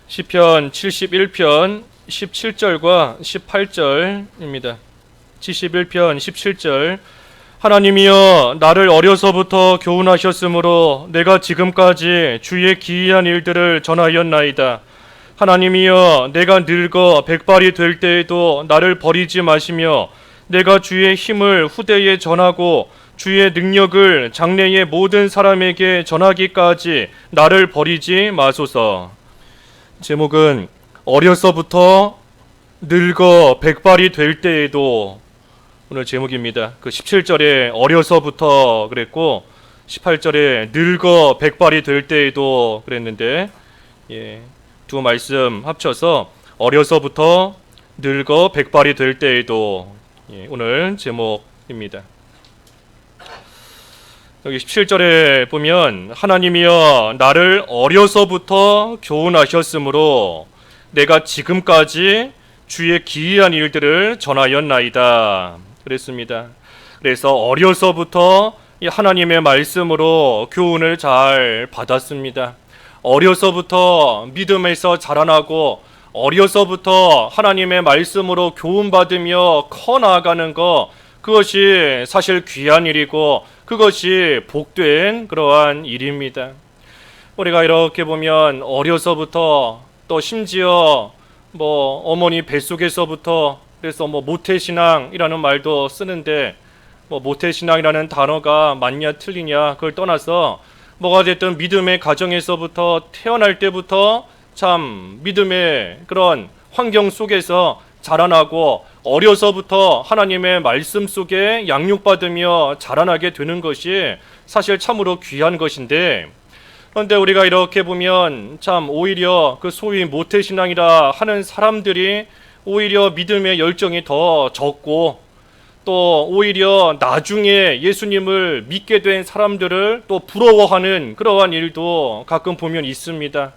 시편 71편 17절과 18절입니다. 71편 17절 하나님이여 나를 어려서부터 교훈하셨으므로 내가 지금까지 주의 기이한 일들을 전하였나이다. 하나님이여 내가 늙어 백발이 될 때에도 나를 버리지 마시며 내가 주의 힘을 후대에 전하고 주의 능력을 장래의 모든 사람에게 전하기까지 나를 버리지 마소서. 제목은 어려서부터 늙어 백발이 될 때에도, 오늘 제목입니다. 그 17절에 어려서부터 그랬고 18절에 늙어 백발이 될 때에도 그랬는데, 두 말씀 합쳐서 어려서부터 늙어 백발이 될 때에도, 오늘 제목입니다. 여기 17절에 보면 하나님이여 나를 어려서부터 교훈하셨으므로 내가 지금까지 주의 기이한 일들을 전하였나이다 그랬습니다. 그래서 어려서부터 이 하나님의 말씀으로 교훈을 잘 받았습니다. 어려서부터 믿음에서 자라나고 어려서부터 하나님의 말씀으로 교훈받으며 커 나아가는 것, 그것이 사실 귀한 일이고 그것이 복된 그러한 일입니다. 우리가 이렇게 보면 어려서부터, 또 심지어 어머니 뱃속에서부터, 그래서 모태신앙이라는 말도 쓰는데, 모태신앙이라는 단어가 맞냐 틀리냐 그걸 떠나서 뭐가 됐든 믿음의 가정에서부터 태어날 때부터 참 믿음의 그런 환경 속에서 자라나고 어려서부터 하나님의 말씀 속에 양육받으며 자라나게 되는 것이 사실 참으로 귀한 것인데, 그런데 우리가 이렇게 보면 참 오히려 그 소위 모태신앙이라 하는 사람들이 오히려 믿음의 열정이 더 적고, 또 오히려 나중에 예수님을 믿게 된 사람들을 또 부러워하는 그러한 일도 가끔 보면 있습니다.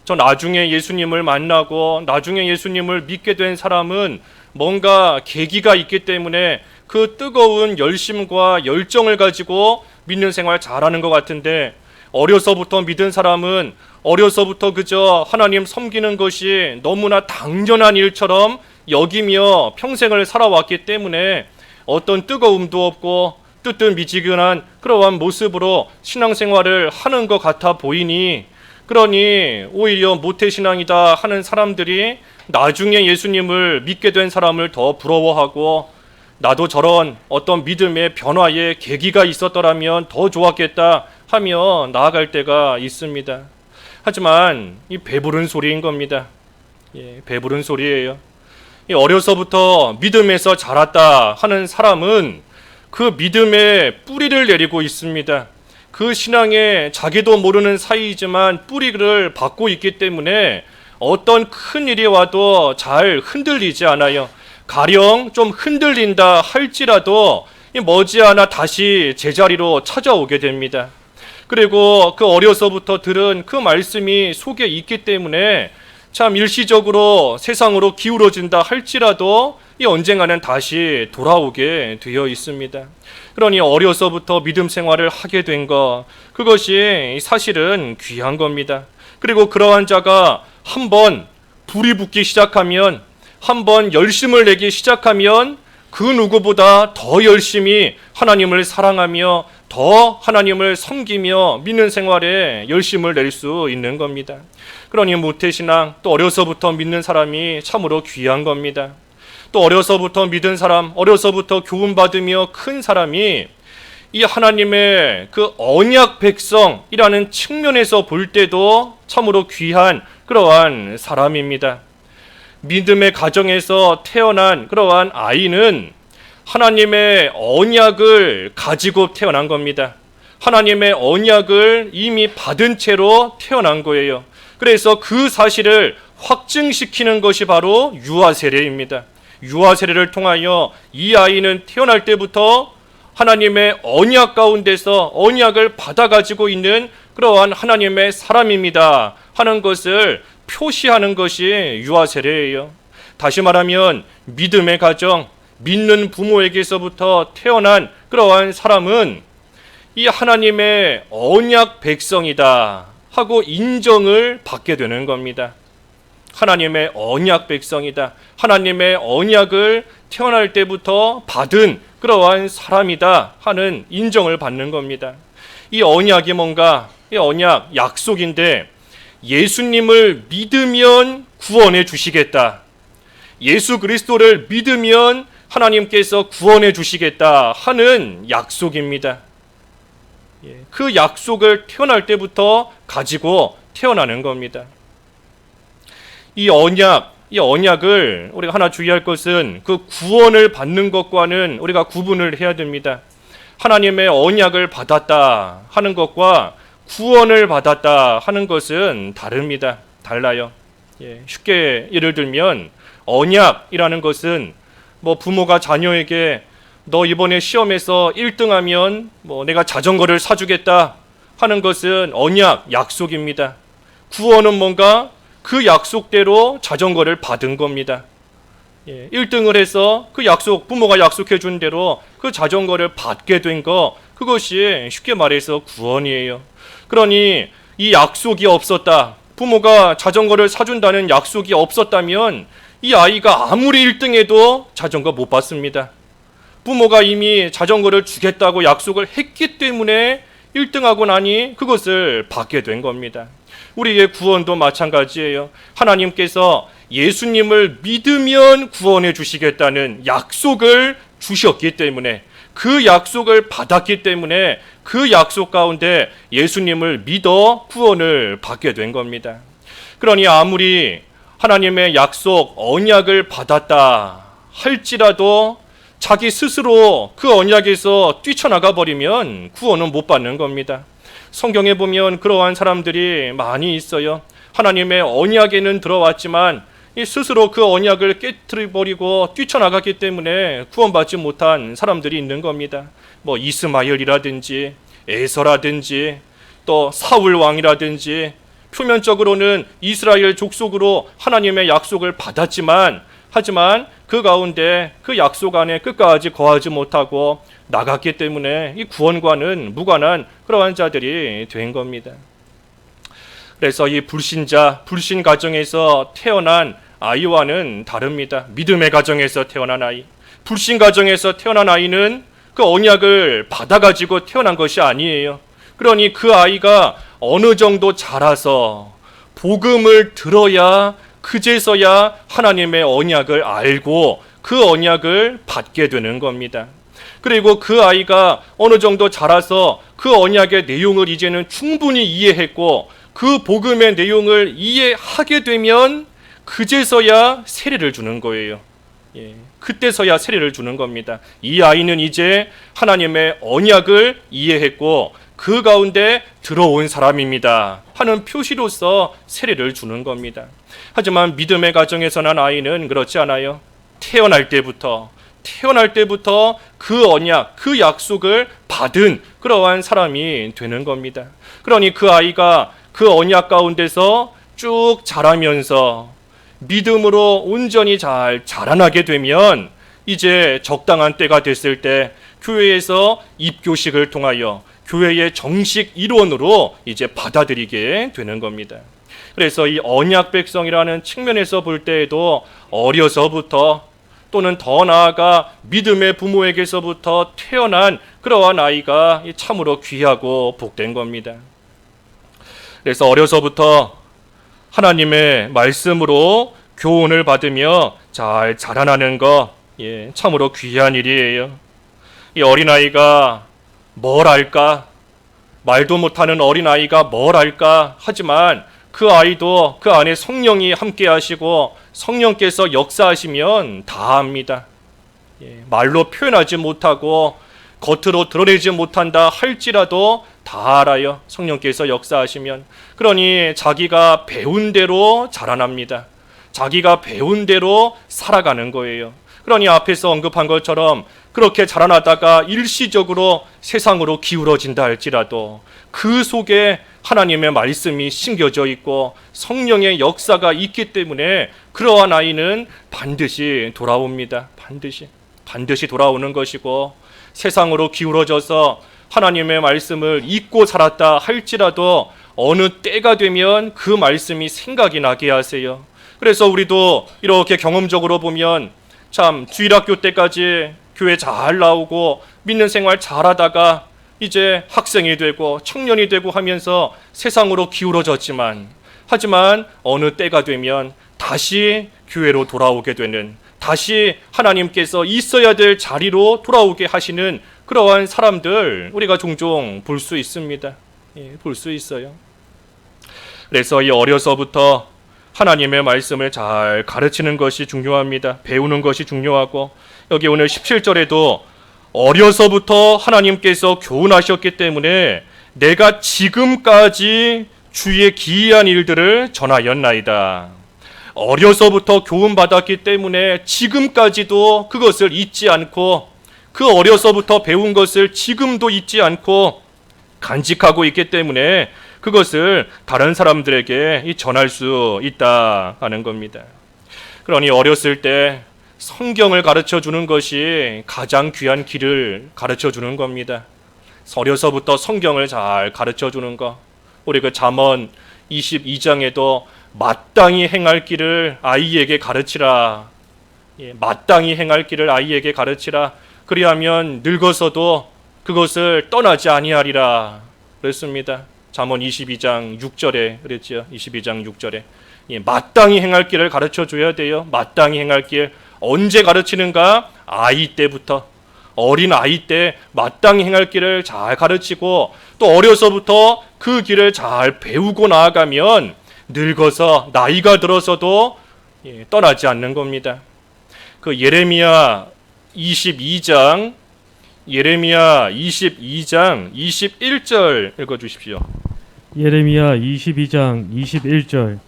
저 나중에 예수님을 만나고 나중에 예수님을 믿게 된 사람은 뭔가 계기가 있기 때문에 그 뜨거운 열심과 열정을 가지고 믿는 생활 잘하는 것 같은데, 어려서부터 믿은 사람은 어려서부터 그저 하나님 섬기는 것이 너무나 당연한 일처럼 여기며 평생을 살아왔기 때문에 어떤 뜨거움도 없고 뜨뜻미지근한 그러한 모습으로 신앙생활을 하는 것 같아 보이니, 그러니 오히려 모태신앙이다 하는 사람들이 나중에 예수님을 믿게 된 사람을 더 부러워하고, 나도 저런 어떤 믿음의 변화의 계기가 있었더라면 더 좋았겠다 하며 나아갈 때가 있습니다. 하지만 이 배부른 소리인 겁니다. 배부른 소리예요. 어려서부터 믿음에서 자랐다 하는 사람은 그 믿음의 뿌리를 내리고 있습니다. 그 신앙에 자기도 모르는 사이이지만 뿌리를 받고 있기 때문에 어떤 큰 일이 와도 잘 흔들리지 않아요. 가령 좀 흔들린다 할지라도 머지않아 다시 제자리로 찾아오게 됩니다. 그리고 그 어려서부터 들은 그 말씀이 속에 있기 때문에 참 일시적으로 세상으로 기울어진다 할지라도 이 언젠가는 다시 돌아오게 되어 있습니다. 그러니 어려서부터 믿음 생활을 하게 된 것, 그것이 사실은 귀한 겁니다. 그리고 그러한 자가 한번 불이 붙기 시작하면, 한번 열심을 내기 시작하면 그 누구보다 더 열심히 하나님을 사랑하며 더 하나님을 섬기며 믿는 생활에 열심을 낼 수 있는 겁니다. 그러니 모태신앙, 또 어려서부터 믿는 사람이 참으로 귀한 겁니다. 또 어려서부터 믿은 사람, 어려서부터 교훈받으며 큰 사람이 이 하나님의 그 언약 백성이라는 측면에서 볼 때도 참으로 귀한 그러한 사람입니다. 믿음의 가정에서 태어난 그러한 아이는 하나님의 언약을 가지고 태어난 겁니다. 하나님의 언약을 이미 받은 채로 태어난 거예요. 그래서 그 사실을 확증시키는 것이 바로 유아 세례입니다. 유아 세례를 통하여 이 아이는 태어날 때부터 하나님의 언약 가운데서 언약을 받아가지고 있는 그러한 하나님의 사람입니다 하는 것을 표시하는 것이 유아 세례예요. 다시 말하면 믿음의 가정, 믿는 부모에게서부터 태어난 그러한 사람은 이 하나님의 언약 백성이다 하고 인정을 받게 되는 겁니다. 하나님의 언약 백성이다. 하나님의 언약을 태어날 때부터 받은 그러한 사람이다 하는 인정을 받는 겁니다. 이 언약이 뭔가? 이 언약, 약속인데 예수님을 믿으면 구원해 주시겠다. 예수 그리스도를 믿으면 하나님께서 구원해 주시겠다 하는 약속입니다. 그 약속을 태어날 때부터 가지고 태어나는 겁니다. 이 언약을 우리가 하나 주의할 것은 그 구원을 받는 것과는 우리가 구분을 해야 됩니다. 하나님의 언약을 받았다 하는 것과 구원을 받았다 하는 것은 다릅니다. 달라요. 쉽게 예를 들면 언약이라는 것은 부모가 자녀에게 너 이번에 시험에서 1등하면 내가 자전거를 사주겠다 하는 것은 언약, 약속입니다. 구원은 뭔가? 그 약속대로 자전거를 받은 겁니다. 1등을 해서 그 약속, 부모가 약속해 준 대로 그 자전거를 받게 된 거, 그것이 쉽게 말해서 구원이에요. 그러니 이 약속이 없었다, 부모가 자전거를 사준다는 약속이 없었다면 이 아이가 아무리 1등해도 자전거 못 받습니다. 부모가 이미 자전거를 주겠다고 약속을 했기 때문에 1등하고 나니 그것을 받게 된 겁니다. 우리의 구원도 마찬가지예요. 하나님께서 예수님을 믿으면 구원해 주시겠다는 약속을 주셨기 때문에, 그 약속을 받았기 때문에 그 약속 가운데 예수님을 믿어 구원을 받게 된 겁니다. 그러니 아무리 하나님의 약속, 언약을 받았다 할지라도 자기 스스로 그 언약에서 뛰쳐나가 버리면 구원은 못 받는 겁니다. 성경에 보면 그러한 사람들이 많이 있어요. 하나님의 언약에는 들어왔지만 스스로 그 언약을 깨트려버리고 뛰쳐나갔기 때문에 구원받지 못한 사람들이 있는 겁니다. 이스마엘이라든지 에서라든지 또 사울 왕이라든지 표면적으로는 이스라엘 족속으로 하나님의 약속을 받았지만 하지만 그 가운데 그 약속 안에 끝까지 거하지 못하고 나갔기 때문에 이 구원과는 무관한 그러한 자들이 된 겁니다. 그래서 이 불신 가정에서 태어난 아이와는 다릅니다. 믿음의 가정에서 태어난 아이, 불신 가정에서 태어난 아이는 그 언약을 받아가지고 태어난 것이 아니에요. 그러니 그 아이가 어느 정도 자라서 복음을 들어야 그제서야 하나님의 언약을 알고 그 언약을 받게 되는 겁니다. 그리고 그 아이가 어느 정도 자라서 그 언약의 내용을 이제는 충분히 이해했고 그 복음의 내용을 이해하게 되면 그제서야 세례를 주는 거예요. 그때서야 세례를 주는 겁니다. 이 아이는 이제 하나님의 언약을 이해했고 그 가운데 들어온 사람입니다 하는 표시로서 세례를 주는 겁니다. 하지만 믿음의 가정에서 난 아이는 그렇지 않아요. 태어날 때부터 그 언약, 그 약속을 받은 그러한 사람이 되는 겁니다. 그러니 그 아이가 그 언약 가운데서 쭉 자라면서 믿음으로 온전히 잘 자라나게 되면 이제 적당한 때가 됐을 때 교회에서 입교식을 통하여 교회의 정식 일원으로 이제 받아들이게 되는 겁니다. 그래서 이 언약 백성이라는 측면에서 볼 때에도 어려서부터 또는 더 나아가 믿음의 부모에게서부터 태어난 그러한 아이가 참으로 귀하고 복된 겁니다. 그래서 어려서부터 하나님의 말씀으로 교훈을 받으며 잘 자라나는 것, 참으로 귀한 일이에요. 이 어린아이가 뭘 알까? 말도 못하는 어린아이가 뭘 알까? 하지만 그 아이도 그 안에 성령이 함께 하시고 성령께서 역사하시면 다 압니다. 말로 표현하지 못하고 겉으로 드러내지 못한다 할지라도 다 알아요. 성령께서 역사하시면. 그러니 자기가 배운 대로 자라납니다. 자기가 배운 대로 살아가는 거예요. 그러니 앞에서 언급한 것처럼 그렇게 자라나다가 일시적으로 세상으로 기울어진다 할지라도 그 속에 하나님의 말씀이 심겨져 있고 성령의 역사가 있기 때문에 그러한 아이는 반드시 돌아옵니다. 반드시 돌아오는 것이고, 세상으로 기울어져서 하나님의 말씀을 잊고 살았다 할지라도 어느 때가 되면 그 말씀이 생각이 나게 하세요. 그래서 우리도 이렇게 경험적으로 보면 참 주일학교 때까지 교회 잘 나오고 믿는 생활 잘하다가 이제 학생이 되고 청년이 되고 하면서 세상으로 기울어졌지만, 하지만 어느 때가 되면 다시 교회로 돌아오게 되는, 다시 하나님께서 있어야 될 자리로 돌아오게 하시는 그러한 사람들 우리가 종종 볼 수 있습니다. 볼 수 있어요. 그래서 이 어려서부터 하나님의 말씀을 잘 가르치는 것이 중요합니다. 배우는 것이 중요하고, 여기 오늘 17절에도 어려서부터 하나님께서 교훈하셨기 때문에 내가 지금까지 주의 기이한 일들을 전하였나이다. 어려서부터 교훈받았기 때문에 지금까지도 그것을 잊지 않고, 그 어려서부터 배운 것을 지금도 잊지 않고 간직하고 있기 때문에 그것을 다른 사람들에게 전할 수 있다 하는 겁니다. 그러니 어렸을 때 성경을 가르쳐 주는 것이 가장 귀한 길을 가르쳐 주는 겁니다. 어려서부터 성경을 잘 가르쳐 주는 것. 우리 그 잠언 22장에도 마땅히 행할 길을 아이에게 가르치라. 마땅히 행할 길을 아이에게 가르치라. 그리하면 늙어서도 그것을 떠나지 아니하리라 그랬습니다. 잠언 22장 6절에 그랬죠. 22장 6절에 마땅히 행할 길을 가르쳐 줘야 돼요. 마땅히 행할 길. 언제 가르치는가? 아이 때부터, 어린 아이 때 마땅히 행할 길을 잘 가르치고, 또 어려서부터 그 길을 잘 배우고 나아가면 늙어서 나이가 들어서도 떠나지 않는 겁니다. 그 예레미야 22장 21절 읽어주십시오. 예레미야 22장 21절.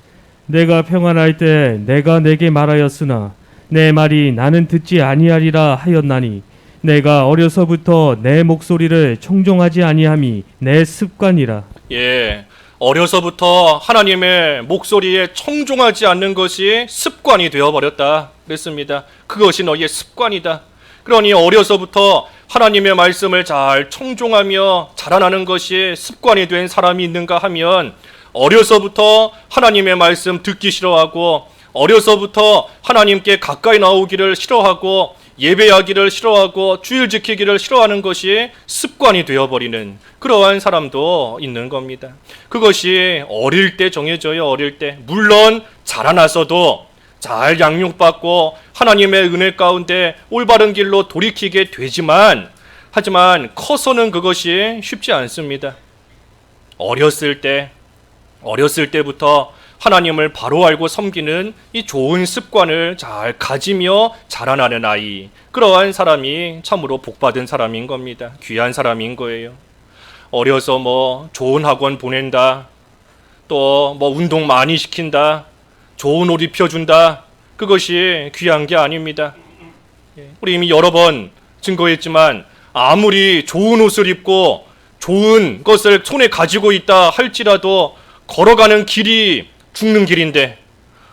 내가 평안할 때 내가 내게 말하였으나 내 말이 나는 듣지 아니하리라 하였나니 내가 어려서부터 내 목소리를 청종하지 아니함이 내 습관이라. 어려서부터 하나님의 목소리에 청종하지 않는 것이 습관이 되어버렸다 그랬습니다. 그것이 너희의 습관이다. 그러니 어려서부터 하나님의 말씀을 잘 청종하며 자라나는 것이 습관이 된 사람이 있는가 하면, 어려서부터 하나님의 말씀 듣기 싫어하고, 어려서부터 하나님께 가까이 나오기를 싫어하고, 예배하기를 싫어하고, 주일 지키기를 싫어하는 것이 습관이 되어버리는 그러한 사람도 있는 겁니다. 그것이 어릴 때 정해져요. 어릴 때. 물론 자라나서도 잘 양육받고 하나님의 은혜 가운데 올바른 길로 돌이키게 되지만, 하지만 커서는 그것이 쉽지 않습니다. 어렸을 때부터 하나님을 바로 알고 섬기는 이 좋은 습관을 잘 가지며 자라나는 아이, 그러한 사람이 참으로 복받은 사람인 겁니다. 귀한 사람인 거예요. 어려서 좋은 학원 보낸다, 또 운동 많이 시킨다, 좋은 옷 입혀준다, 그것이 귀한 게 아닙니다. 우리 이미 여러 번 증거했지만, 아무리 좋은 옷을 입고 좋은 것을 손에 가지고 있다 할지라도 걸어가는 길이 죽는 길인데,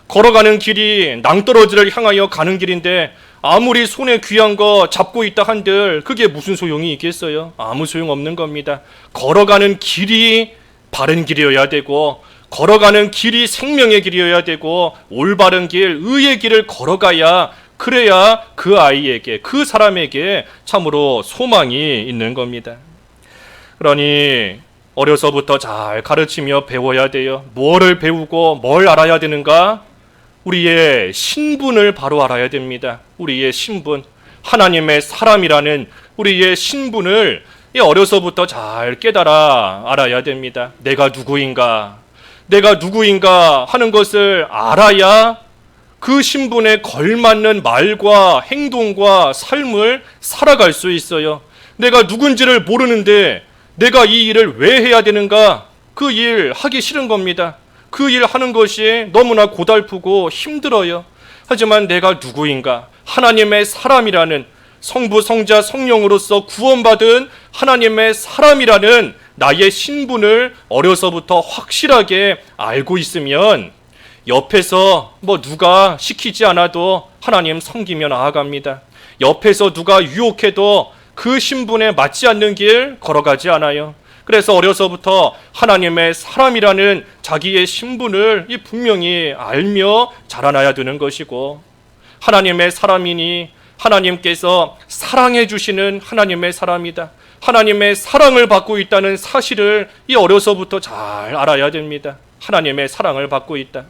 걸어가는 길이 낭떠러지를 향하여 가는 길인데, 아무리 손에 귀한 거 잡고 있다 한들 그게 무슨 소용이 있겠어요? 아무 소용 없는 겁니다. 걸어가는 길이 바른 길이어야 되고, 걸어가는 길이 생명의 길이어야 되고, 올바른 길, 의의 길을 걸어가야, 그래야 그 아이에게, 그 사람에게 참으로 소망이 있는 겁니다. 그러니 어려서부터 잘 가르치며 배워야 돼요. 뭐를 배우고 뭘 알아야 되는가? 우리의 신분을 바로 알아야 됩니다. 우리의 신분, 하나님의 사람이라는 우리의 신분을 어려서부터 잘 깨달아 알아야 됩니다. 내가 누구인가 하는 것을 알아야 그 신분에 걸맞는 말과 행동과 삶을 살아갈 수 있어요. 내가 누군지를 모르는데 내가 이 일을 왜 해야 되는가? 그 일 하기 싫은 겁니다. 그 일 하는 것이 너무나 고달프고 힘들어요. 하지만 내가 누구인가? 하나님의 사람이라는, 성부, 성자, 성령으로서 구원받은 하나님의 사람이라는 나의 신분을 어려서부터 확실하게 알고 있으면 옆에서 누가 시키지 않아도 하나님 섬기며 나아갑니다. 옆에서 누가 유혹해도 그 신분에 맞지 않는 길 걸어가지 않아요. 그래서 어려서부터 하나님의 사람이라는 자기의 신분을 분명히 알며 자라나야 되는 것이고, 하나님의 사람이니 하나님께서 사랑해 주시는 하나님의 사람이다, 하나님의 사랑을 받고 있다는 사실을 어려서부터 잘 알아야 됩니다. 하나님의 사랑을 받고 있다,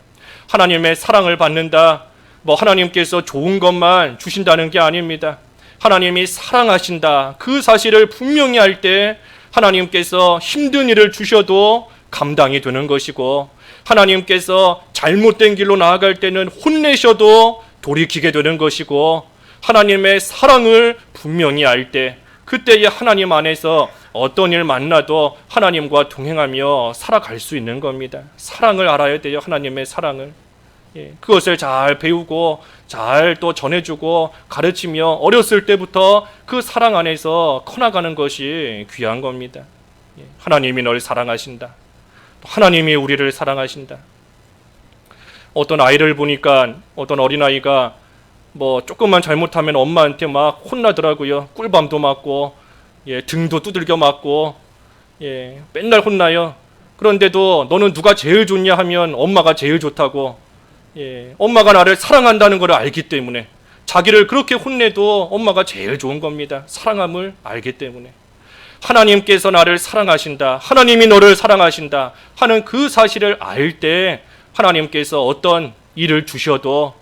하나님의 사랑을 받는다, 하나님께서 좋은 것만 주신다는 게 아닙니다. 하나님이 사랑하신다, 그 사실을 분명히 알 때 하나님께서 힘든 일을 주셔도 감당이 되는 것이고, 하나님께서 잘못된 길로 나아갈 때는 혼내셔도 돌이키게 되는 것이고, 하나님의 사랑을 분명히 알 때 그때의 하나님 안에서 어떤 일 만나도 하나님과 동행하며 살아갈 수 있는 겁니다. 사랑을 알아야 돼요. 하나님의 사랑을. 그것을 잘 배우고 잘 또 전해주고 가르치며 어렸을 때부터 그 사랑 안에서 커나가는 것이 귀한 겁니다. 하나님이 널 사랑하신다, 하나님이 우리를 사랑하신다. 어떤 아이를 보니까 어떤 어린아이가 조금만 잘못하면 엄마한테 막 혼나더라고요. 꿀밤도 맞고 등도 두들겨 맞고 맨날 혼나요. 그런데도 너는 누가 제일 좋냐 하면 엄마가 제일 좋다고, 엄마가 나를 사랑한다는 것을 알기 때문에 자기를 그렇게 혼내도 엄마가 제일 좋은 겁니다. 사랑함을 알기 때문에. 하나님께서 나를 사랑하신다, 하나님이 너를 사랑하신다 하는 그 사실을 알 때 하나님께서 어떤 일을 주셔도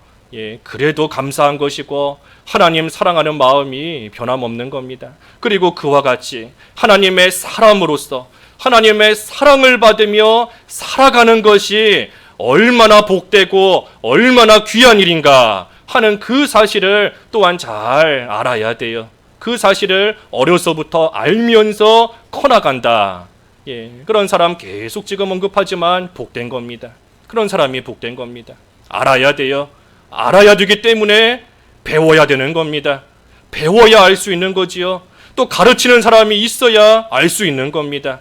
그래도 감사한 것이고 하나님 사랑하는 마음이 변함없는 겁니다. 그리고 그와 같이 하나님의 사람으로서 하나님의 사랑을 받으며 살아가는 것이 얼마나 복되고 얼마나 귀한 일인가 하는 그 사실을 또한 잘 알아야 돼요. 그 사실을 어려서부터 알면서 커나간다. 그런 사람 계속 지금 언급하지만 복된 겁니다. 그런 사람이 복된 겁니다. 알아야 돼요. 알아야 되기 때문에 배워야 되는 겁니다. 배워야 알 수 있는 거지요. 또 가르치는 사람이 있어야 알 수 있는 겁니다.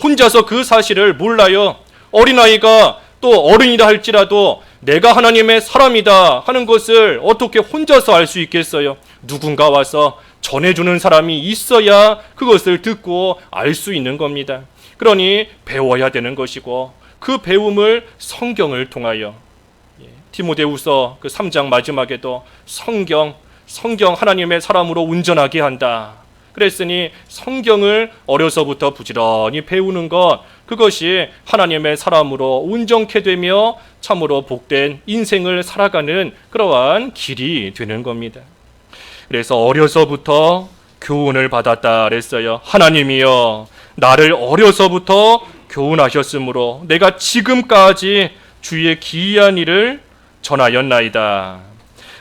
혼자서 그 사실을 몰라요. 어린아이가 또 어른이라 할지라도 내가 하나님의 사람이다 하는 것을 어떻게 혼자서 알 수 있겠어요? 누군가 와서 전해주는 사람이 있어야 그것을 듣고 알 수 있는 겁니다. 그러니 배워야 되는 것이고, 그 배움을 성경을 통하여, 디모데후서 그 3장 마지막에도 성경 하나님의 사람으로 운전하게 한다 그랬으니, 성경을 어려서부터 부지런히 배우는 것, 그것이 하나님의 사람으로 온전케 되며 참으로 복된 인생을 살아가는 그러한 길이 되는 겁니다. 그래서 어려서부터 교훈을 받았다 그랬어요. 하나님이여 나를 어려서부터 교훈하셨으므로 내가 지금까지 주의 기이한 일을 전하였나이다.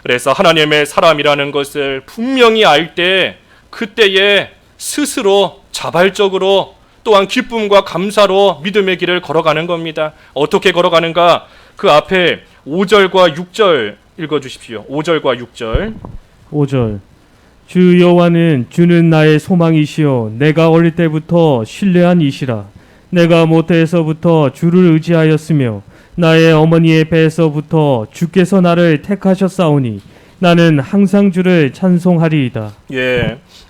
그래서 하나님의 사람이라는 것을 분명히 알 때 그때에 스스로 자발적으로 또한 기쁨과 감사로 믿음의 길을 걸어가는 겁니다. 어떻게 걸어가는가? 그 앞에 5절과 6절 읽어주십시오. 5절과 6절. 5절. 주 여호와는 주는 나의 소망이시요 내가 어릴 때부터 신뢰한 이시라. 내가 모태에서부터 주를 의지하였으며 나의 어머니의 배에서부터 주께서 나를 택하셨사오니 나는 항상 주를 찬송하리이다.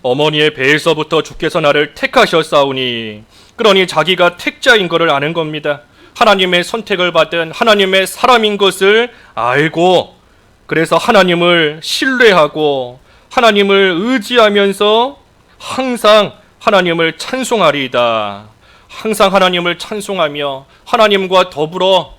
어머니의 배에서부터 주께서 나를 택하셨사오니, 그러니 자기가 택자인 것을 아는 겁니다. 하나님의 선택을 받은 하나님의 사람인 것을 알고, 그래서 하나님을 신뢰하고 하나님을 의지하면서 항상 하나님을 찬송하리이다. 항상 하나님을 찬송하며 하나님과 더불어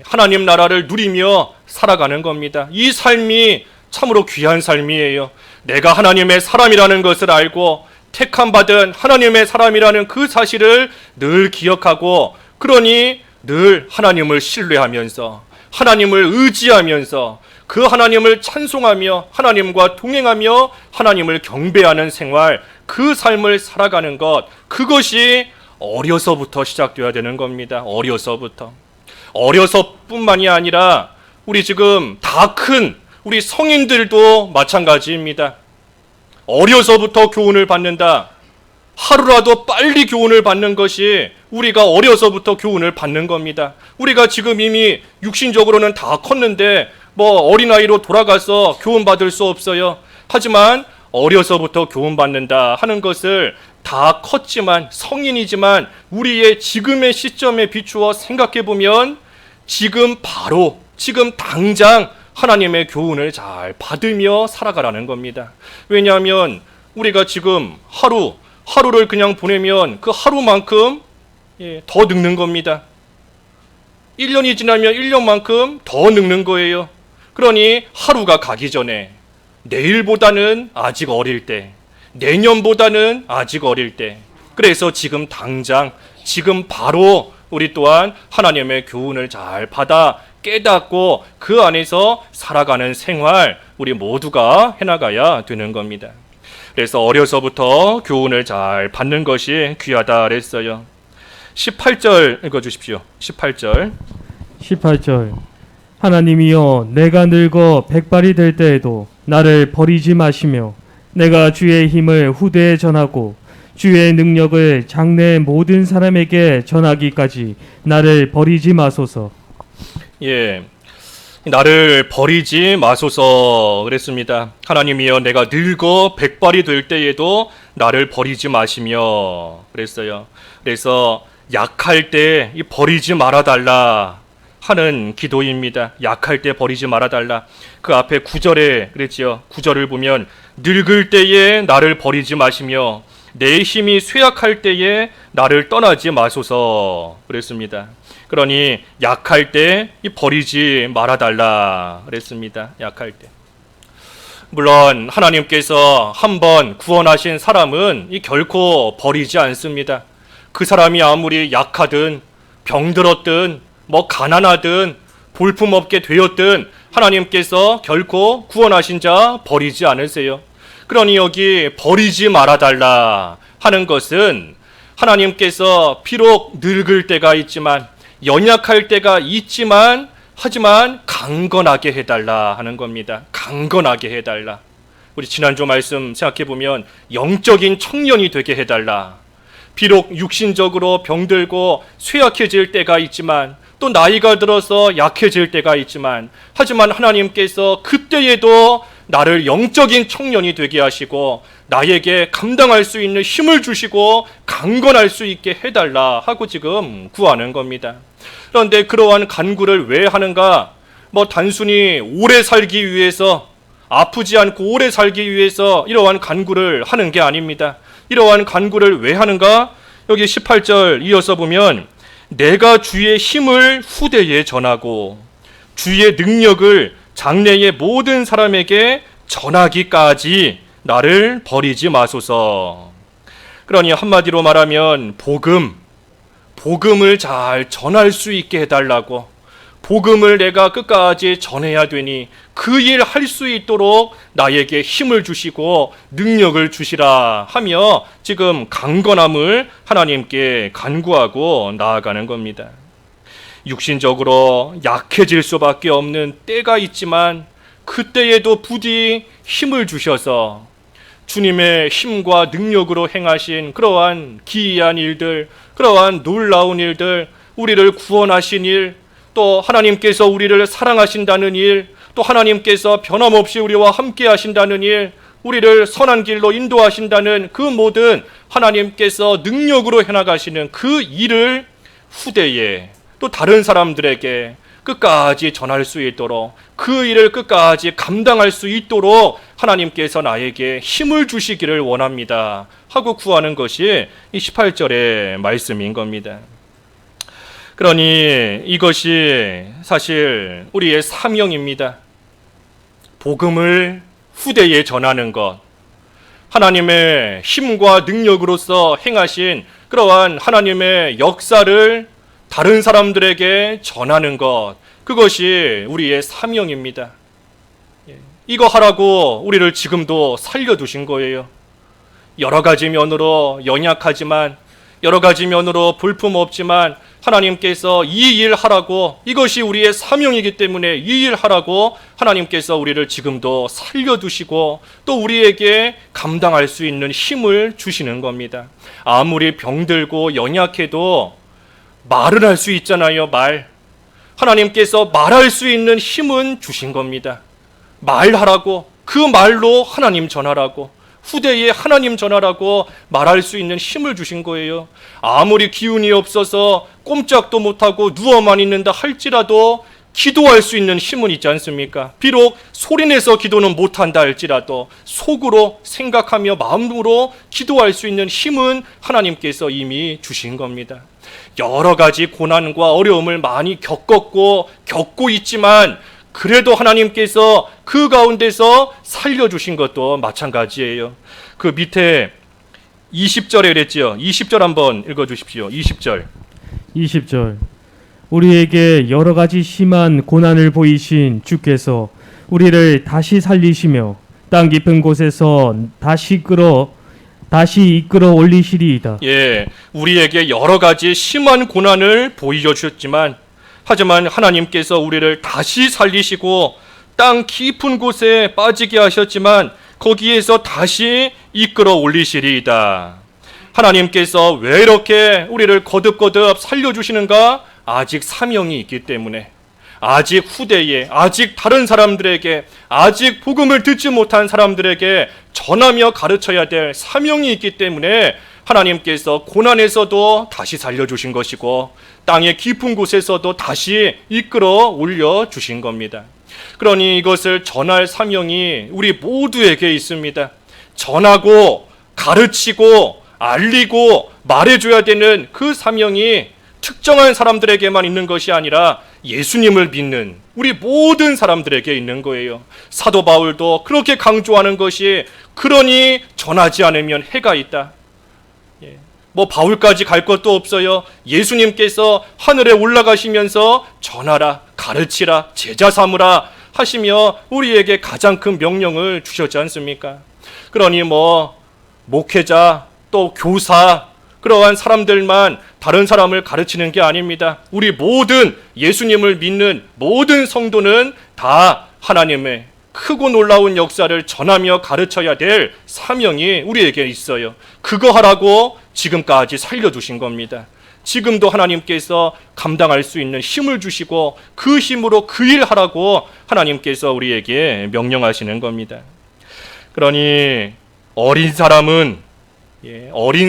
하나님 나라를 누리며 살아가는 겁니다. 이 삶이 참으로 귀한 삶이에요. 내가 하나님의 사람이라는 것을 알고 택함 받은 하나님의 사람이라는 그 사실을 늘 기억하고, 그러니 늘 하나님을 신뢰하면서 하나님을 의지하면서 그 하나님을 찬송하며 하나님과 동행하며 하나님을 경배하는 생활, 그 삶을 살아가는 것, 그것이 어려서부터 시작되어야 되는 겁니다. 어려서뿐만이 아니라 우리 지금 다 큰 우리 성인들도 마찬가지입니다. 어려서부터 교훈을 받는다. 하루라도 빨리 교훈을 받는 것이 우리가 어려서부터 교훈을 받는 겁니다. 우리가 지금 이미 육신적으로는 다 컸는데 어린아이로 돌아가서 교훈 받을 수 없어요. 하지만 어려서부터 교훈 받는다 하는 것을 다 컸지만 성인이지만 우리의 지금의 시점에 비추어 생각해 보면 지금 바로 지금 당장 하나님의 교훈을 잘 받으며 살아가라는 겁니다. 왜냐하면 우리가 지금 하루를 그냥 보내면 그 하루만큼 더 늙는 겁니다. 1년이 지나면 1년만큼 더 늙는 거예요. 그러니 하루가 가기 전에 내일보다는 아직 어릴 때, 내년보다는 아직 어릴 때, 그래서 지금 당장, 지금 바로 우리 또한 하나님의 교훈을 잘 받아 깨닫고 그 안에서 살아가는 생활 우리 모두가 해나가야 되는 겁니다. 그래서 어려서부터 교훈을 잘 받는 것이 귀하다 그랬어요. 18절 읽어주십시오. 18절 하나님이여 내가 늙어 백발이 될 때에도 나를 버리지 마시며 내가 주의 힘을 후대에 전하고 주의 능력을 장래 모든 사람에게 전하기까지 나를 버리지 마소서. 나를 버리지 마소서 그랬습니다. 하나님이여 내가 늙어 백발이 될 때에도 나를 버리지 마시며 그랬어요. 그래서 약할 때 버리지 말아달라 하는 기도입니다. 약할 때 버리지 말아달라. 그 앞에 9절에 그랬지요. 9절을 보면 늙을 때에 나를 버리지 마시며 내 힘이 쇠약할 때에 나를 떠나지 마소서 그랬습니다. 그러니 약할 때 버리지 말아달라 그랬습니다. 약할 때. 물론 하나님께서 한번 구원하신 사람은 결코 버리지 않습니다. 그 사람이 아무리 약하든 병들었든 가난하든 볼품없게 되었든 하나님께서 결코 구원하신 자 버리지 않으세요. 그러니 여기 버리지 말아달라 하는 것은 하나님께서 비록 늙을 때가 있지만 연약할 때가 있지만 하지만 강건하게 해달라 하는 겁니다. 강건하게 해달라. 우리 지난주 말씀 생각해보면 영적인 청년이 되게 해달라. 비록 육신적으로 병들고 쇠약해질 때가 있지만 또 나이가 들어서 약해질 때가 있지만 하지만 하나님께서 그때에도 나를 영적인 청년이 되게 하시고 나에게 감당할 수 있는 힘을 주시고 강건할 수 있게 해달라 하고 지금 구하는 겁니다. 그런데 그러한 간구를 왜 하는가? 단순히 오래 살기 위해서, 아프지 않고 오래 살기 위해서 이러한 간구를 하는 게 아닙니다. 이러한 간구를 왜 하는가? 여기 18절 이어서 보면 내가 주의 힘을 후대에 전하고 주의 능력을 장래의 모든 사람에게 전하기까지 나를 버리지 마소서. 그러니 한마디로 말하면 복음을 잘 전할 수 있게 해달라고, 복음을 내가 끝까지 전해야 되니 그 일 할 수 있도록 나에게 힘을 주시고 능력을 주시라 하며 지금 강건함을 하나님께 간구하고 나아가는 겁니다. 육신적으로 약해질 수밖에 없는 때가 있지만 그때에도 부디 힘을 주셔서 주님의 힘과 능력으로 행하신 그러한 기이한 일들, 그러한 놀라운 일들, 우리를 구원하신 일, 또 하나님께서 우리를 사랑하신다는 일, 또 하나님께서 변함없이 우리와 함께 하신다는 일, 우리를 선한 길로 인도하신다는 그 모든 하나님께서 능력으로 해나가시는 그 일을 후대에 또 다른 사람들에게 끝까지 전할 수 있도록, 그 일을 끝까지 감당할 수 있도록 하나님께서 나에게 힘을 주시기를 원합니다 하고 구하는 것이 이 18절의 말씀인 겁니다. 그러니 이것이 사실 우리의 사명입니다. 복음을 후대에 전하는 것, 하나님의 힘과 능력으로서 행하신 그러한 하나님의 역사를 다른 사람들에게 전하는 것, 그것이 우리의 사명입니다. 이거 하라고 우리를 지금도 살려두신 거예요. 여러 가지 면으로 연약하지만, 여러 가지 면으로 볼품없지만 하나님께서 이 일 하라고, 이것이 우리의 사명이기 때문에 이 일 하라고 하나님께서 우리를 지금도 살려두시고 또 우리에게 감당할 수 있는 힘을 주시는 겁니다. 아무리 병들고 연약해도 말을 할 수 있잖아요. 하나님께서 말할 수 있는 힘은 주신 겁니다. 말하라고, 그 말로 하나님 전하라고, 후대에 하나님 전하라고 말할 수 있는 힘을 주신 거예요. 아무리 기운이 없어서 꼼짝도 못하고 누워만 있는다 할지라도 기도할 수 있는 힘은 있지 않습니까? 비록 소리내서 기도는 못한다 할지라도 속으로 생각하며 마음으로 기도할 수 있는 힘은 하나님께서 이미 주신 겁니다. 여러 가지 고난과 어려움을 많이 겪고 있지만 그래도 하나님께서 그 가운데서 살려주신 것도 마찬가지예요. 그 밑에 20절에 그랬지요. 20절 한번 읽어주십시오. 20절. 20절. 우리에게 여러 가지 심한 고난을 보이신 주께서 우리를 다시 살리시며 땅 깊은 곳에서 다시 이끌어 올리시리이다. 예, 우리에게 여러 가지 심한 고난을 보여주셨지만 하지만 하나님께서 우리를 다시 살리시고 땅 깊은 곳에 빠지게 하셨지만 거기에서 다시 이끌어 올리시리이다. 하나님께서 왜 이렇게 우리를 거듭거듭 살려주시는가? 아직 사명이 있기 때문에, 아직 후대에, 아직 다른 사람들에게, 아직 복음을 듣지 못한 사람들에게 전하며 가르쳐야 될 사명이 있기 때문에 하나님께서 고난에서도 다시 살려주신 것이고 땅의 깊은 곳에서도 다시 이끌어 올려주신 겁니다. 그러니 이것을 전할 사명이 우리 모두에게 있습니다. 전하고 가르치고 알리고 말해줘야 되는 그 사명이 특정한 사람들에게만 있는 것이 아니라 예수님을 믿는 우리 모든 사람들에게 있는 거예요. 사도 바울도 그렇게 강조하는 것이 그러니 전하지 않으면 해가 있다. 뭐 바울까지 갈 것도 없어요. 예수님께서 하늘에 올라가시면서 전하라, 가르치라, 제자 삼으라 하시며 우리에게 가장 큰 명령을 주셨지 않습니까? 그러니 뭐 목회자 또 교사 그러한 사람들만 다른 사람을 가르치는 게 아닙니다. 우리 모든 예수님을 믿는 모든 성도는 다 하나님의 크고 놀라운 역사를 전하며 가르쳐야 될 사명이 우리에게 있어요. 그거 하라고 지금까지 살려주신 겁니다. 지금도 하나님께서 감당할 수 있는 힘을 주시고 그 힘으로 그 일 하라고 하나님께서 우리에게 명령하시는 겁니다. 그러니 어린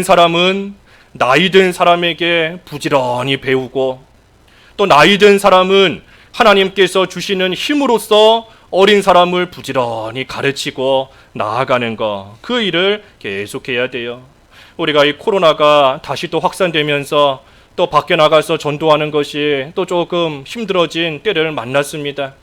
사람은 나이 든 사람에게 부지런히 배우고 또 나이 든 사람은 하나님께서 주시는 힘으로써 어린 사람을 부지런히 가르치고 나아가는 것, 그 일을 계속해야 돼요. 우리가 이 코로나가 다시 또 확산되면서 또 밖에 나가서 전도하는 것이 또 조금 힘들어진 때를 만났습니다.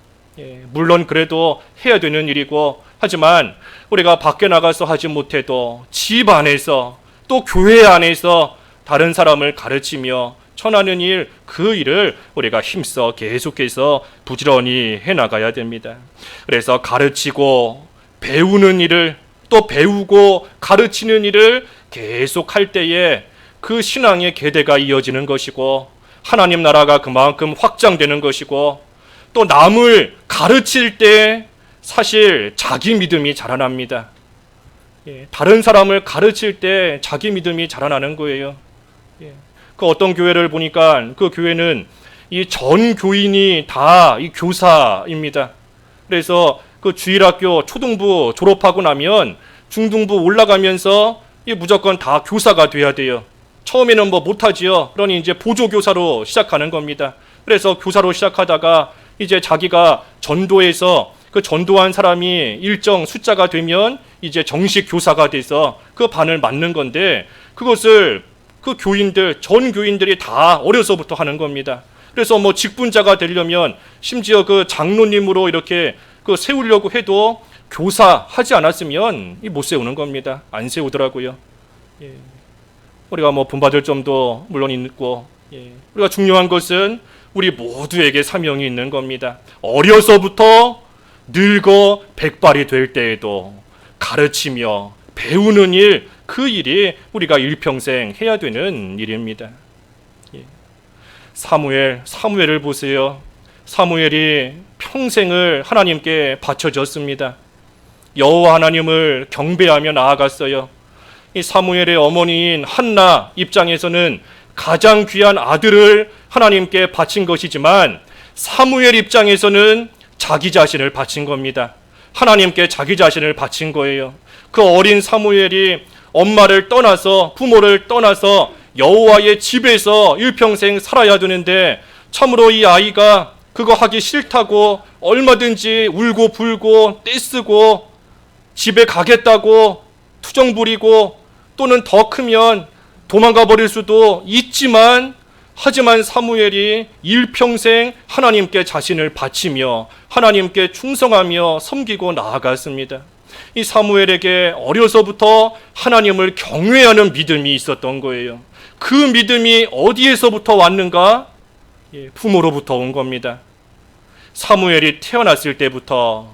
물론 그래도 해야 되는 일이고 하지만 우리가 밖에 나가서 하지 못해도 집 안에서 또 교회 안에서 다른 사람을 가르치며 전하는 일, 그 일을 우리가 힘써 계속해서 부지런히 해나가야 됩니다. 그래서 가르치고 배우는 일을 또 배우고 가르치는 일을 계속할 때에 그 신앙의 계대가 이어지는 것이고 하나님 나라가 그만큼 확장되는 것이고 또 남을 가르칠 때 사실 자기 믿음이 자라납니다. 다른 사람을 가르칠 때 자기 믿음이 자라나는 거예요. 그 어떤 교회를 보니까 그 교회는 이 전 교인이 다 이 교사입니다. 그래서 그 주일학교 초등부 졸업하고 나면 중등부 올라가면서 이 무조건 다 교사가 돼야 돼요. 처음에는 뭐 못하지요. 그러니 이제 보조교사로 시작하는 겁니다. 그래서 교사로 시작하다가 이제 자기가 전도해서 그 전도한 사람이 일정 숫자가 되면 이제 정식 교사가 돼서 그 반을 맡는 건데 그것을 그 교인들, 전 교인들이 다 어려서부터 하는 겁니다. 그래서 뭐 직분자가 되려면 심지어 그 장로님으로 이렇게 그 세우려고 해도 교사 하지 않았으면 못 세우는 겁니다. 안 세우더라고요. 우리가 뭐 본받을 점도 물론 있고, 우리가 중요한 것은 우리 모두에게 사명이 있는 겁니다. 어려서부터 늙어 백발이 될 때에도 가르치며 배우는 일, 그 일이 우리가 일평생 해야 되는 일입니다. 사무엘을 보세요. 사무엘이 평생을 하나님께 바쳐졌습니다. 여호와 하나님을 경배하며 나아갔어요. 이 사무엘의 어머니인 한나 입장에서는 가장 귀한 아들을 하나님께 바친 것이지만 사무엘 입장에서는 자기 자신을 바친 겁니다. 하나님께 자기 자신을 바친 거예요. 그 어린 사무엘이 엄마를 떠나서, 부모를 떠나서 여호와의 집에서 일평생 살아야 되는데, 참으로 이 아이가 그거 하기 싫다고 얼마든지 울고 불고 떼쓰고 집에 가겠다고 투정 부리고, 또는 더 크면 도망가 버릴 수도 있지만, 하지만 사무엘이 일평생 하나님께 자신을 바치며 하나님께 충성하며 섬기고 나아갔습니다. 이 사무엘에게 어려서부터 하나님을 경외하는 믿음이 있었던 거예요. 그 믿음이 어디에서부터 왔는가? 부모로부터 온 겁니다. 사무엘이 태어났을 때부터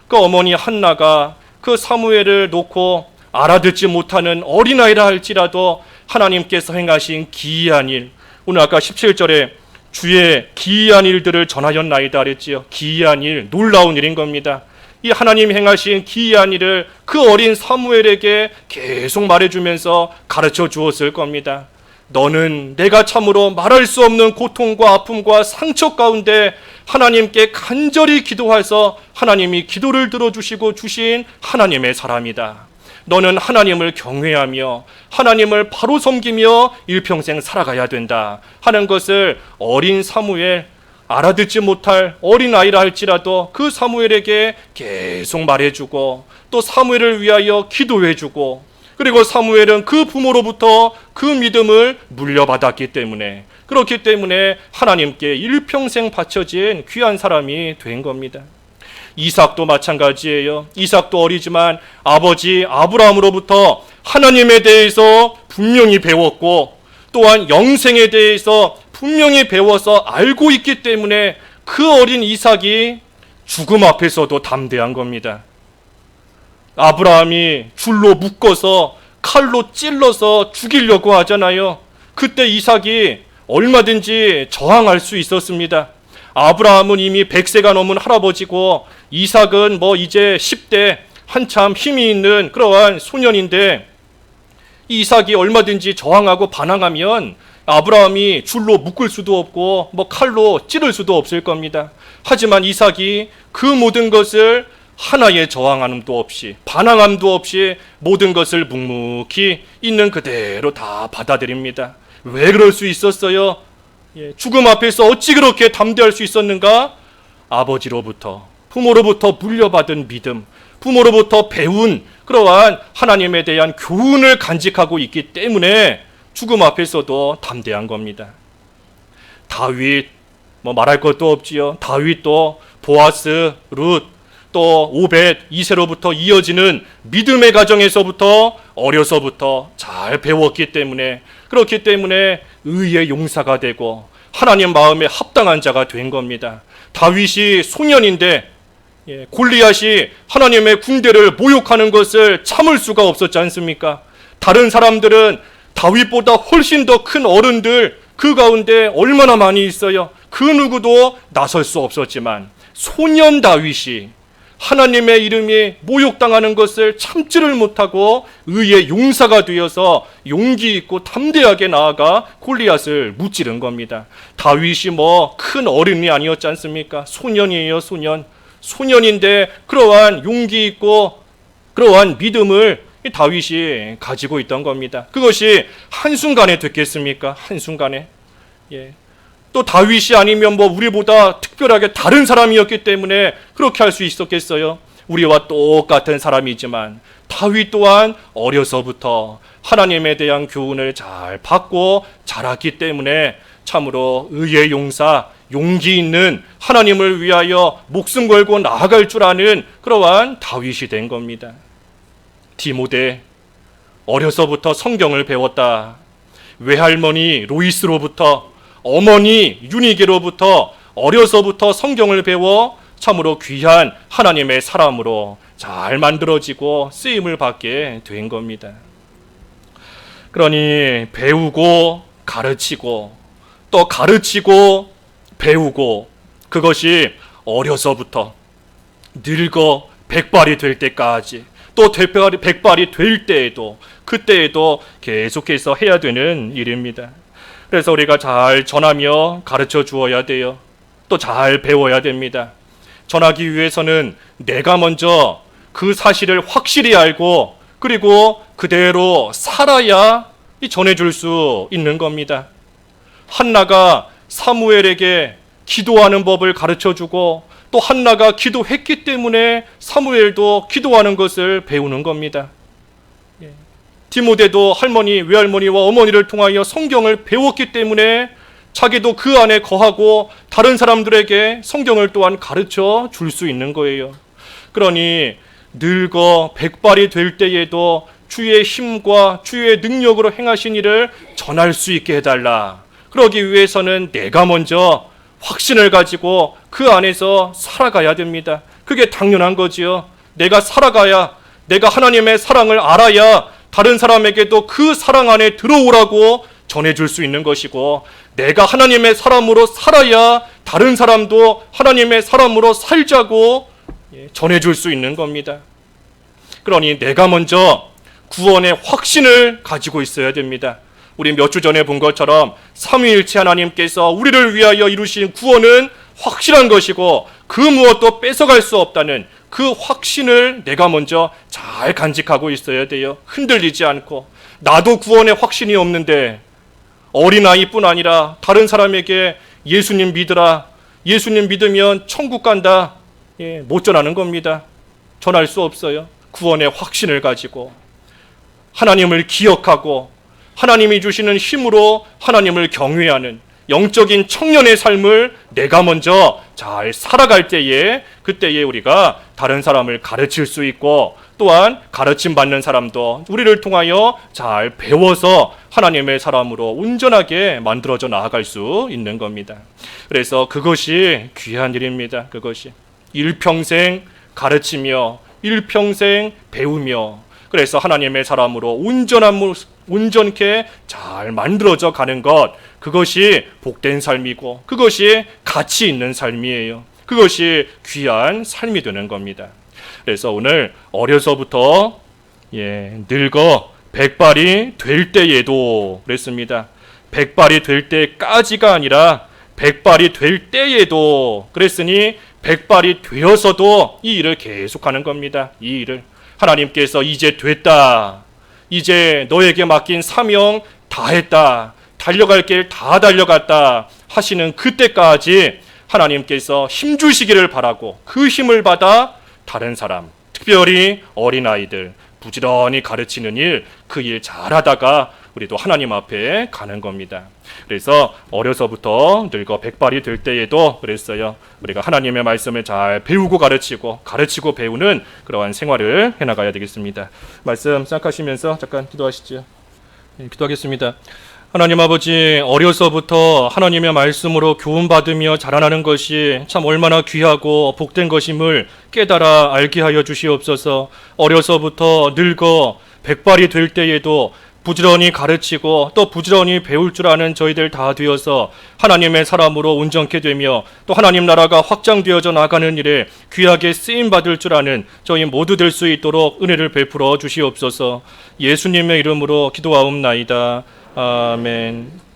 그 어머니 한나가 그 사무엘을 놓고 알아듣지 못하는 어린아이라 할지라도 하나님께서 행하신 기이한 일, 오늘 아까 17절에 주의 기이한 일들을 전하였나이다 그랬지요. 기이한 일, 놀라운 일인 겁니다. 이 하나님 행하신 기이한 일을 그 어린 사무엘에게 계속 말해주면서 가르쳐 주었을 겁니다. 너는 내가 참으로 말할 수 없는 고통과 아픔과 상처 가운데 하나님께 간절히 기도해서 하나님이 기도를 들어주시고 주신 하나님의 사람이다. 너는 하나님을 경외하며 하나님을 바로 섬기며 일평생 살아가야 된다 하는 것을 어린 사무엘, 알아듣지 못할 어린아이라 할지라도 그 사무엘에게 계속 말해주고, 또 사무엘을 위하여 기도해주고, 그리고 사무엘은 그 부모로부터 그 믿음을 물려받았기 때문에, 그렇기 때문에 하나님께 일평생 바쳐진 귀한 사람이 된 겁니다. 이삭도 마찬가지예요. 이삭도 어리지만 아버지 아브라함으로부터 하나님에 대해서 분명히 배웠고, 또한 영생에 대해서 분명히 배워서 알고 있기 때문에 그 어린 이삭이 죽음 앞에서도 담대한 겁니다. 아브라함이 줄로 묶어서 칼로 찔러서 죽이려고 하잖아요. 그때 이삭이 얼마든지 저항할 수 있었습니다. 아브라함은 이미 100세가 넘은 할아버지고, 이삭은 이제 10대 한참 힘이 있는 그러한 소년인데, 이삭이 얼마든지 저항하고 반항하면 아브라함이 줄로 묶을 수도 없고 칼로 찌를 수도 없을 겁니다. 하지만 이삭이 그 모든 것을 하나의 저항함도 없이, 반항함도 없이 모든 것을 묵묵히 있는 그대로 다 받아들입니다. 왜 그럴 수 있었어요? 죽음 앞에서 어찌 그렇게 담대할 수 있었는가? 아버지로부터, 부모로부터 물려받은 믿음, 부모로부터 배운 그러한 하나님에 대한 교훈을 간직하고 있기 때문에 죽음 앞에서도 담대한 겁니다. 다윗, 말할 것도 없지요. 다윗도 보아스, 룻, 또 오벳, 이새로부터 이어지는 믿음의 가정에서부터 어려서부터 잘 배웠기 때문에, 그렇기 때문에 의의 용사가 되고 하나님 마음에 합당한 자가 된 겁니다. 다윗이 소년인데 골리앗이 하나님의 군대를 모욕하는 것을 참을 수가 없었지 않습니까? 다른 사람들은 다윗보다 훨씬 더 큰 어른들 그 가운데 얼마나 많이 있어요. 그 누구도 나설 수 없었지만 소년 다윗이 하나님의 이름이 모욕당하는 것을 참지를 못하고 의의 용사가 되어서 용기 있고 담대하게 나아가 골리앗을 무찌른 겁니다. 다윗이 큰 어른이 아니었지 않습니까? 소년이에요, 소년. 소년인데 그러한 용기 있고 그러한 믿음을 다윗이 가지고 있던 겁니다. 그것이 한순간에 됐겠습니까? 한순간에. 또 다윗이 아니면 우리보다 특별하게 다른 사람이었기 때문에 그렇게 할 수 있었겠어요? 우리와 똑같은 사람이지만 다윗 또한 어려서부터 하나님에 대한 교훈을 잘 받고 자랐기 때문에 참으로 의의 용사, 용기 있는 하나님을 위하여 목숨 걸고 나아갈 줄 아는 그러한 다윗이 된 겁니다. 디모데, 어려서부터 성경을 배웠다. 외할머니 로이스로부터, 어머니 유니게로부터 어려서부터 성경을 배워 참으로 귀한 하나님의 사람으로 잘 만들어지고 쓰임을 받게 된 겁니다. 그러니 배우고 가르치고 또 가르치고 배우고, 그것이 어려서부터 늙어 백발이 될 때까지, 또 백발이 될 때에도, 그때에도 계속해서 해야 되는 일입니다. 그래서 우리가 잘 전하며 가르쳐 주어야 돼요. 또 잘 배워야 됩니다. 전하기 위해서는 내가 먼저 그 사실을 확실히 알고 그리고 그대로 살아야 전해줄 수 있는 겁니다. 한나가 사무엘에게 기도하는 법을 가르쳐주고 또 한나가 기도했기 때문에 사무엘도 기도하는 것을 배우는 겁니다. 디모데도 할머니, 외할머니와 어머니를 통하여 성경을 배웠기 때문에 자기도 그 안에 거하고 다른 사람들에게 성경을 또한 가르쳐 줄 수 있는 거예요. 그러니 늙어 백발이 될 때에도 주의 힘과 주의 능력으로 행하신 일을 전할 수 있게 해달라. 그러기 위해서는 내가 먼저 확신을 가지고 그 안에서 살아가야 됩니다. 그게 당연한 거지요. 내가 살아가야, 내가 하나님의 사랑을 알아야 다른 사람에게도 그 사랑 안에 들어오라고 전해줄 수 있는 것이고, 내가 하나님의 사람으로 살아야 다른 사람도 하나님의 사람으로 살자고 전해줄 수 있는 겁니다. 그러니 내가 먼저 구원의 확신을 가지고 있어야 됩니다. 우리 몇 주 전에 본 것처럼 삼위일체 하나님께서 우리를 위하여 이루신 구원은 확실한 것이고 그 무엇도 뺏어갈 수 없다는 그 확신을 내가 먼저 잘 간직하고 있어야 돼요. 흔들리지 않고. 나도 구원의 확신이 없는데 어린아이뿐 아니라 다른 사람에게 예수님 믿으라, 예수님 믿으면 천국 간다, 못 전하는 겁니다. 전할 수 없어요. 구원의 확신을 가지고 하나님을 기억하고 하나님이 주시는 힘으로 하나님을 경외하는 영적인 청년의 삶을 내가 먼저 잘 살아갈 때에, 그때에 우리가 다른 사람을 가르칠 수 있고 또한 가르침 받는 사람도 우리를 통하여 잘 배워서 하나님의 사람으로 온전하게 만들어져 나아갈 수 있는 겁니다. 그래서 그것이 귀한 일입니다. 그것이 일평생 가르치며 일평생 배우며, 그래서 하나님의 사람으로 온전케 잘 만들어져 가는 것, 그것이 복된 삶이고 그것이 가치 있는 삶이에요. 그것이 귀한 삶이 되는 겁니다. 그래서 오늘 어려서부터 늙어 백발이 될 때에도 그랬습니다. 백발이 될 때까지가 아니라 백발이 될 때에도 그랬으니 백발이 되어서도 이 일을 계속하는 겁니다. 이 일을 하나님께서 이제 됐다, 이제 너에게 맡긴 사명 다 했다, 달려갈 길 다 달려갔다 하시는 그때까지 하나님께서 힘 주시기를 바라고 그 힘을 받아 다른 사람, 특별히 어린아이들 부지런히 가르치는 일, 그 일 잘하다가 우리도 하나님 앞에 가는 겁니다. 그래서 어려서부터 늙어 백발이 될 때에도 그랬어요. 우리가 하나님의 말씀을 잘 배우고 가르치고 배우는 그러한 생활을 해나가야 되겠습니다. 말씀 생각하시면서 잠깐 기도하시죠. 기도하겠습니다. 하나님 아버지, 어려서부터 하나님의 말씀으로 교훈받으며 자라나는 것이 참 얼마나 귀하고 복된 것임을 깨달아 알게 하여 주시옵소서. 어려서부터 늙어 백발이 될 때에도 부지런히 가르치고 또 부지런히 배울 줄 아는 저희들 다 되어서 하나님의 사람으로 온전케 되며 또 하나님 나라가 확장되어져 나가는 일에 귀하게 쓰임받을 줄 아는 저희 모두 될 수 있도록 은혜를 베풀어 주시옵소서. 예수님의 이름으로 기도하옵나이다. 아멘.